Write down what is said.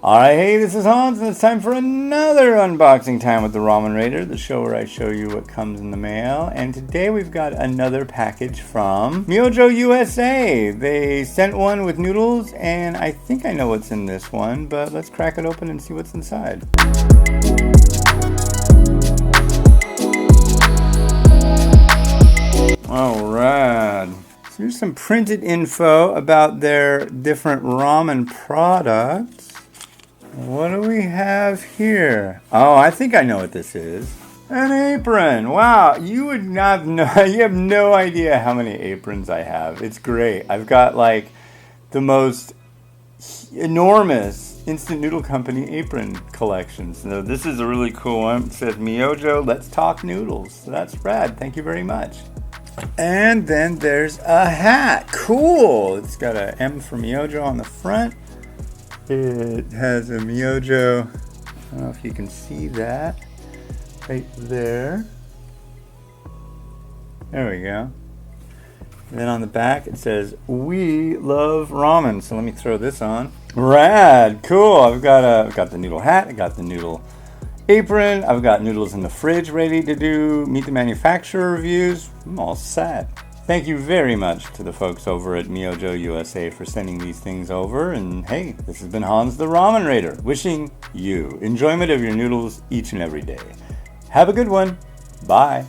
Alright, hey, this is Hans, and it's time for another unboxing time with the Ramen Raider, the show where I show you what comes in the mail. And today we've got another package from Myojo USA. They sent one with noodles, and I think I know what's in this one, but let's crack it open and see what's inside. Alright. So here's some printed info about their different ramen products. What do we have here? Oh, I think I know what this is. An apron. Wow, you have no idea how many aprons I have. It's great. I've got like the most enormous instant noodle company apron collection. So this is a really cool one. It says Myojo, let's talk noodles. So that's rad. Thank you very much. And then there's a hat. Cool. It's got an M for Myojo on the front. It has a Myojo, I don't know if you can see that, right there. There we go. And then on the back it says, "We love ramen." So let me throw this on. Rad, cool. I've got the noodle hat, I got the noodle apron, I've got noodles in the fridge ready to meet the manufacturer reviews. I'm all set. Thank you very much to the folks over at Myojo USA for sending these things over. And hey, this has been Hans the Ramen Raider, wishing you enjoyment of your noodles each and every day. Have a good one. Bye.